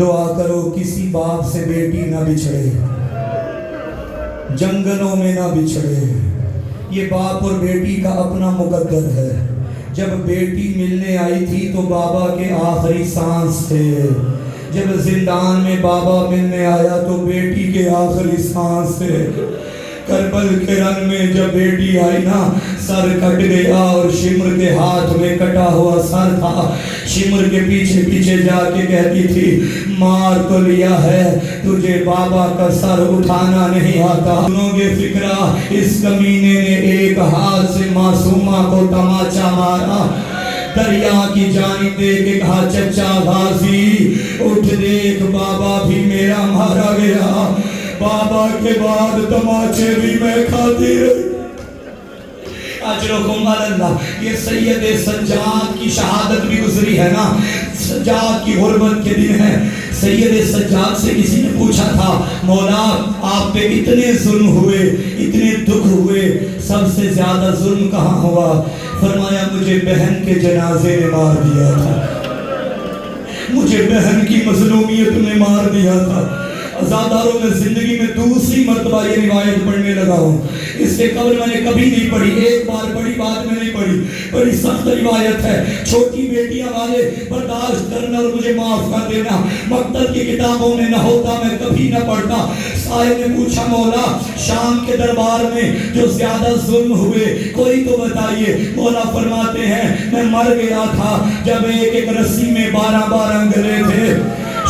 دعا کرو کسی باپ سے بیٹی نہ بچھڑے، جنگلوں میں نہ بچھڑے. یہ باپ اور بیٹی کا اپنا مقدر ہے. جب بیٹی ملنے آئی تھی تو بابا کے آخری سانس تھے. جب زندان میں بابا ملنے آیا تو بیٹی کے آخری سانس تھے. کربل کے رن میں جب بیٹی آئی نا، سر کٹ گیا اور شمر کے ہاتھ میں کٹا ہوا سر تھا. شمر کے پیچھے پیچھے جا کے کہتی تھی مار تو لیا ہے، تجھے بابا کا سر اٹھانا نہیں آتا. سنو گے فکرہ، اس کمینے نے ایک ہاتھ سے معصومہ کو تماچا مارا. دریا کی جانب دیکھ کے کہا چچا غازی اٹھ دیکھ، بابا بھی میرا مارا گیا. بابا کے بعد تماچے بھی میں کھاتی رہی. اجرکم اللہ. یہ سید سجاد کی شہادت بھی گزری ہے نا، سجاد کی غربت کے دن ہے. سید سجاد سے کسی نے پوچھا تھا مولا آپ پہ اتنے ظلم ہوئے، اتنے دکھ ہوئے، سب سے زیادہ ظلم کہاں ہوا؟ فرمایا مجھے بہن کے جنازے نے مار دیا تھا، مجھے بہن کی مظلومیت نے مار دیا تھا. ازاداروں میں زندگی میں دوسری مرتبہ یہ روایت پڑھنے لگا ہوں. اس سے قبل میں نے کبھی نہیں پڑھی، ایک بار پڑھی، بعد میں نہیں پڑھی. بڑی سخت روایت ہے. چھوٹی بیٹیاں والے برداشت کرنا اور مجھے معاف کر دینا، مکتب کی کتابوں میں نہ ہوتا، میں کبھی نہ پڑھتا. صاحب نے پوچھا مولا شام کے دربار میں جو زیادہ ظلم ہوئے کوئی تو بتائیے. مولا فرماتے ہیں میں مر گیا تھا جب ایک ایک رسی میں 12 گلے تھے.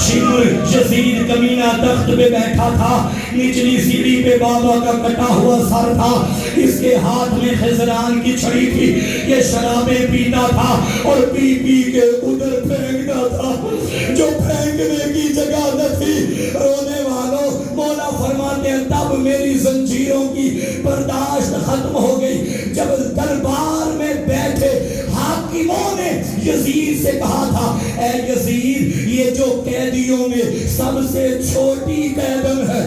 شمر یزید کمینہ تخت پہ بیٹھا تھا، نچلی سیڑھی پہ بابا کا کٹا ہوا سر تھا، اس کے ہاتھ میں خزران کی چھڑی تھی. یہ شرابیں پیتا تھا اور پی پی کے ادھر پھینکتا تھا جو پھینکنے کی جگہ نہ تھی. رونے والوں مولا فرماتے ہیں تب میری زنجیروں کی برداشت ختم ہو گئی. جب دربار میں بیٹھے حاکموں نے یزید سے کہا تھا اے یزید یہ جو قیدیوں میں سب سے چھوٹی قیدن ہے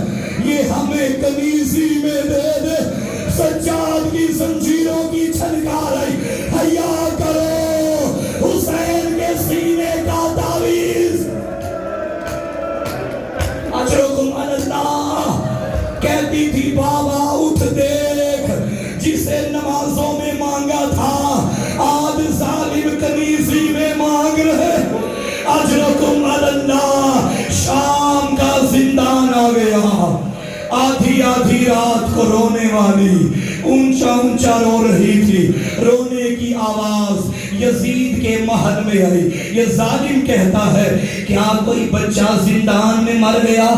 یہ ہمیں کنیزی میں دے دے. سجاد کی زنجیروں کی چھنکار آئی، حیا کرو حسین کے سینے کا تعویذ. اجرکم اللہ. کہتی تھی بابا اٹھ دیکھ، جسے نمازوں میں مانگا تھا آج ظالم کنیزی میں مانگ رہے. اجرکم اللہ. شام کا زندان آ گیا. آدھی آدھی رات کو رونے والی اونچا اونچا رو رہی تھی. رونے کی آواز یزید کے محل میں آئی. یہ ظالم کہتا ہے کیا کوئی بچہ زندان میں مر گیا؟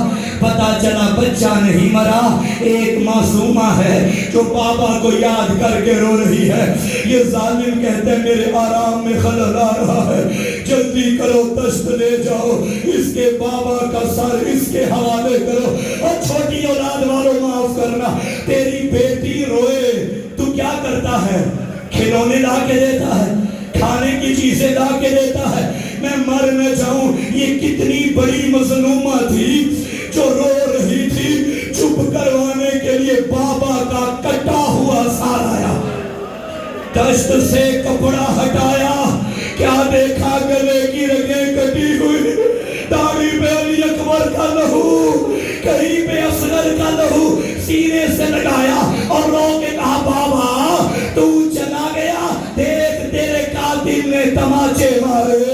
پتا چلا بچہ نہیں مرا، ایک معصومہ ہے جو بابا کو یاد کر کے رو رہی ہے. یہ ظالم کہتے ہیں میرے آرام میں خلل آ رہا ہے، جلدی کرو تشت لے جاؤ، اس کے بابا کا سر اس کے حوالے کرو. اور چھوٹی اولاد والوں معاف کرنا، تیری بیٹی روئے تو کیا کرتا ہے؟ کھلونے لا کے دیتا ہے، کھانے کی چیزیں لا کے دیتا ہے. میں مر نہ جاؤں. یہ کتنی بڑی مظلومہ تھی جو رو رہی تھی. چپ کروانے کے لیے بابا کا کٹا ہوا سر آیا، دشت سے کپڑا ہٹایا، کیا دیکھا گلے کی رگیں کٹی ہوئی، داڑھی پہ علی اکبر کا لہو، کہیں پہ اصغر کا لہو سینے سے لگایا اور رو کے کہا بابا تو چلا گیا، دیکھ تیرے قاتل نے تماچے مارے.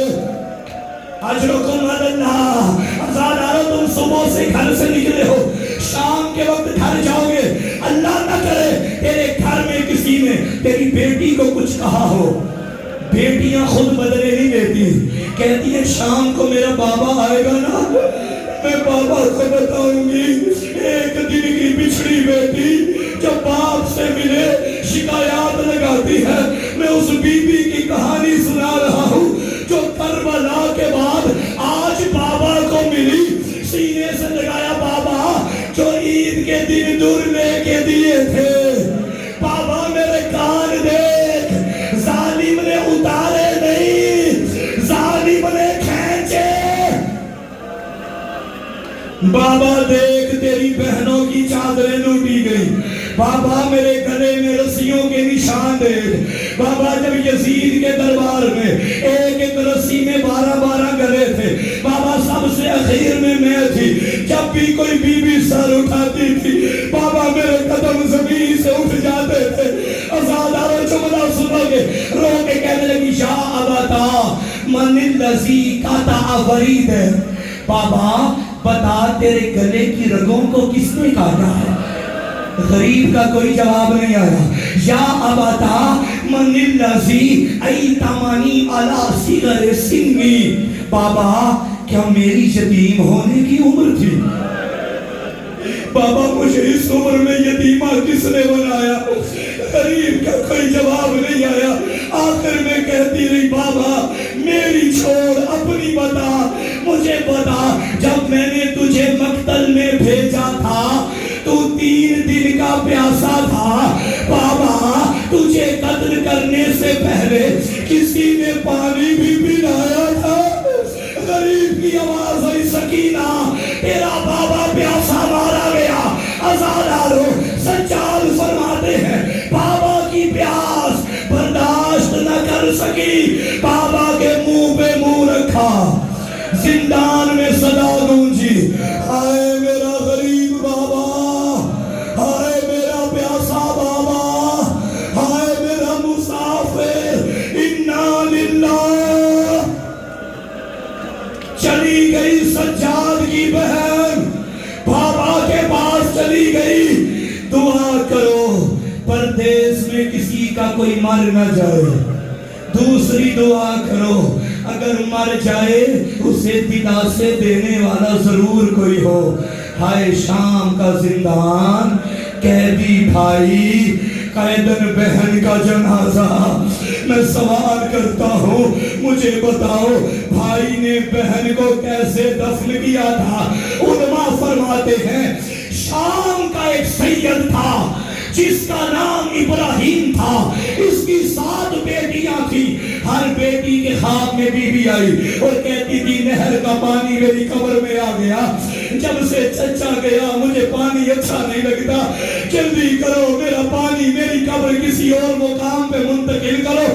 اجرکم اللہ. ازادارو تم صبح سے گھر سے نکلے ہو، شام کے وقت گھر جاؤ گے، اللہ نہ کرے تیرے گھر میں کسی نے تیری بیٹی کو کچھ کہا ہو. بیٹیاں خود بدلے نہیں دیتی، کہتی ہیں شام کو میرا بابا آئے گا نا میں بابا کو بتاؤں گی. ایک دن کی بچھڑی بیٹی جب باپ سے ملے شکایات لگاتی ہے. میں اس بی بی کی کہانی سنا رہا ہوں جو کربلا کے بعد آج بابا کو ملی، سینے سے لگایا بابا جو عید کے دن دور لے کے دیے تھے. بابا میرے کان دیکھ، ظالم نے اتارے نہیں، ظالم نے کھینچے. بابا دیکھ تیری بہنوں کی چادریں لوٹی گئی. بابا میرے گلے میں رسیوں کے نشان دیکھ. بابا جب یزید کے دربار میں ایک ایک رسی میں 12 گلے تھے. بابا سب سے اخیر میں تھی، جب بھی کوئی بی بی سر اٹھاتی تھی بابا میرے قدم زمین سے اٹھ جاتے تھے۔ ازادارو جملہ سنو گے، رو کے کہنے لگی یا ابتا من الذی قطع ورید، بابا بتا تیرے گلے کی رگوں کو کس نے کاٹا ہے؟ غریب کا کوئی جواب نہیں آیا۔ یا ابتا من الذی ایتمنی علی صغر سنی، بابا کیا میری یتیم ہونے کی عمر تھی؟ بابا مجھے اس عمر میں یتیمہ کس نے بنایا؟ غریب کا کوئی جواب نہیں آیا۔ آخر میں کہتی رہی بابا میری چھوڑ اپنی بتا، مجھے بتا جب میں نے تجھے مقتل میں بھیجا تھا تو 3 دن کا پیاسا تھا، بابا تجھے قتل کرنے سے پہلے کسی نے پانی بھی پلایا تھا؟ غریب کی آواز آئی سکینہ تیرا بابا پیاسا مارا گیا۔ ازادارو سجاد فرماتے ہیں بابا کی پیاس برداشت نہ کر سکی، بابا کے منہ پہ منہ رکھا، زندان میں صدا گونجی، ہائے میرا غریب بابا، ہائے میرا پیاسا بابا، ہائے میرا مسافر، انا للہ۔ چلی گئی سجاد کی بہن، بابا کے پاس چلی گئی، دعا کرو پردیس میں کسی کا کوئی مر نہ جائے۔ دوسری دعا کرو اگر مر جائے اسے دلاسے دینے والا ضرور کوئی ہو۔ ہائے شام کا زندان، قیدی بھائی، قیدن بہن کا جنازہ، میں سوال کرتا ہوں مجھے بتاؤ بھائی نے بہن کو کیسے دفن کیا تھا؟ علماء فرماتے ہیں شام کا ایک سید تھا جس کا نام ابراہیم تھا، اس کی 7 بیٹیاں تھی، ہر بیٹی کے خواب میں بی بی آئی اور کہتی تھی نہر کا پانی میری قبر میں آ گیا، جب سے چچا گیا مجھے پانی اچھا نہیں لگتا، جلدی کرو میرا پانی میری قبر کسی اور مقام پہ منتقل کرو۔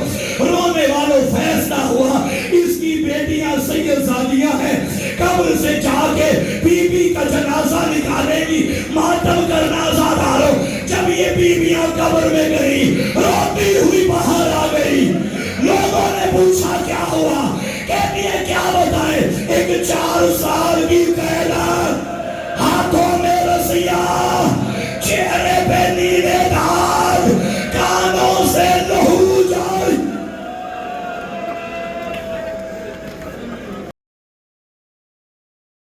رونے والوں فیصلہ ہوا اس کی بیٹیاں سید زادیاں ہیں، قبر سے جا کے بی بی کا جنازہ نکالے گی، ماتم کرنا آزادارو۔ جب یہ بیویاں قبر میں گئی روتی ہوئی باہر آ گئی، لوگوں نے پوچھا کیا ہوا؟ کہتی ہے کیا بتائیں، ایک 4 سال کی